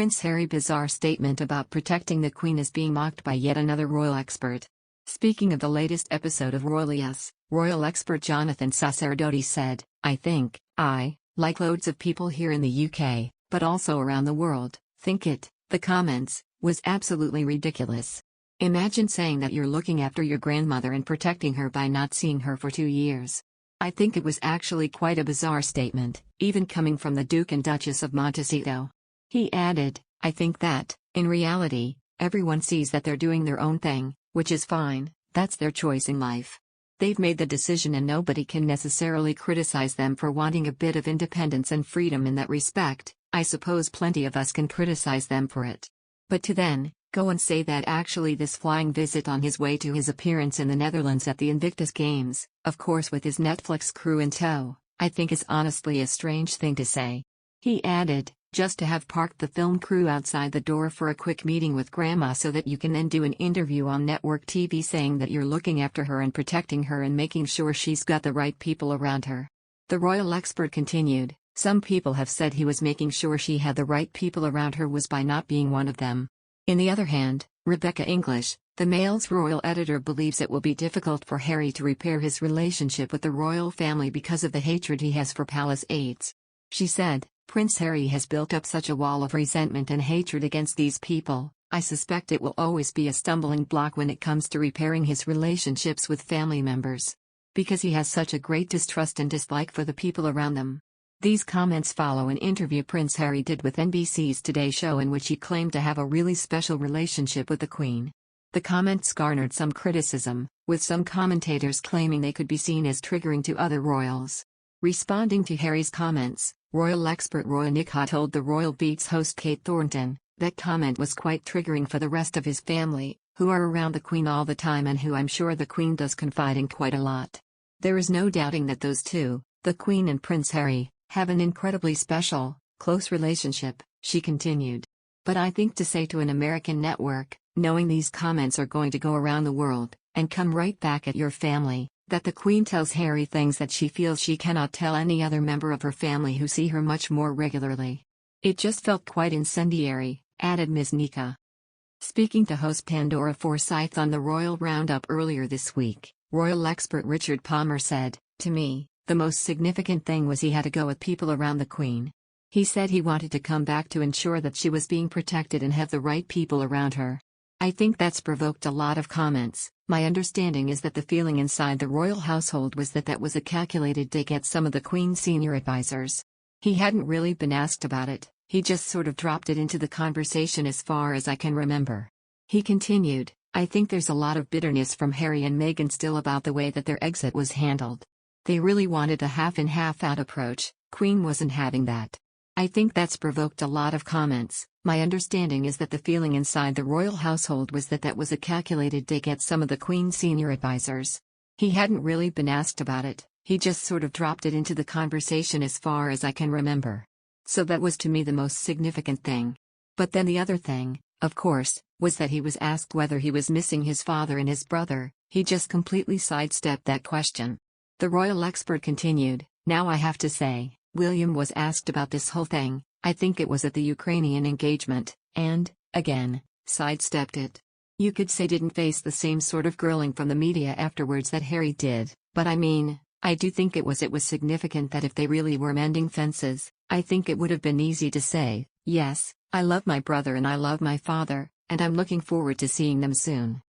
Prince Harry's bizarre statement about protecting the Queen is being mocked by yet another royal expert. Speaking of the latest episode of Royal royal expert Jonathan Sacerdote said, "I think, like loads of people here in the UK, but also around the world, the comments, was absolutely ridiculous. Imagine saying that you're looking after your grandmother and protecting her by not seeing her for 2 years. I think it was actually quite a bizarre statement, even coming from the Duke and Duchess of Montecito." He added, "I think that, in reality, everyone sees that they're doing their own thing, which is fine, that's their choice in life. They've made the decision and nobody can necessarily criticize them for wanting a bit of independence and freedom in that respect. I suppose plenty of us can criticize them for it. But to then, go and say that actually this flying visit on his way to his appearance in the Netherlands at the Invictus Games, of course with his Netflix crew in tow, I think is honestly a strange thing to say." He added, "Just to have parked the film crew outside the door for a quick meeting with Grandma so that you can then do an interview on network TV saying that you're looking after her and protecting her and making sure she's got the right people around her." The royal expert continued, "Some people have said he was making sure she had the right people around her was by not being one of them. In the other hand, Rebecca English, the Mail's royal editor, believes it will be difficult for Harry to repair his relationship with the royal family because of the hatred he has for palace aides. She said, Prince Harry has built up such a wall of resentment and hatred against these people. I suspect it will always be a stumbling block when it comes to repairing his relationships with family members. Because he has such a great distrust and dislike for the people around them." These comments follow an interview Prince Harry did with NBC's Today Show in which he claimed to have a really special relationship with the Queen. The comments garnered some criticism, with some commentators claiming they could be seen as triggering to other royals. Responding to Harry's comments, royal expert Roya Nikkhah told the Royal Beats host Kate Thornton, that comment was quite triggering for the rest of his family, who are around the Queen all the time and who I'm sure the Queen does confide in quite a lot. There is no doubting that those two, the Queen and Prince Harry, have an incredibly special, close relationship, she continued. But I think to say to an American network, knowing these comments are going to go around the world, and come right back at your family, that the Queen tells Harry things that she feels she cannot tell any other member of her family who see her much more regularly. It just felt quite incendiary, added Ms Nikkah. Speaking to host Pandora Forsyth on the Royal Roundup earlier this week, royal expert Richard Palmer said, "To me, the most significant thing was he had to go with people around the Queen. He said he wanted to come back to ensure that she was being protected and have the right people around her. I think that's provoked a lot of comments. My understanding is that the feeling inside the royal household was that that was a calculated dig at some of the Queen's senior advisors. He hadn't really been asked about it, he just sort of dropped it into the conversation as far as I can remember." He continued, "I think there's a lot of bitterness from Harry and Meghan still about the way that their exit was handled. They really wanted a half-in half-out approach, Queen wasn't having that. I think that's provoked a lot of comments. My understanding is that the feeling inside the royal household was that that was a calculated dig at some of the Queen's senior advisors. He hadn't really been asked about it, he just sort of dropped it into the conversation as far as I can remember. So that was to me the most significant thing. But then the other thing, of course, was that he was asked whether he was missing his father and his brother. He just completely sidestepped that question." The royal expert continued, "Now I have to say, William was asked about this whole thing, I think it was at the Ukrainian engagement, and, again, sidestepped it. You could say didn't face the same sort of grilling from the media afterwards that Harry did, but I mean, I do think it was significant that if they really were mending fences, I think it would have been easy to say, yes, I love my brother and I love my father, and I'm looking forward to seeing them soon.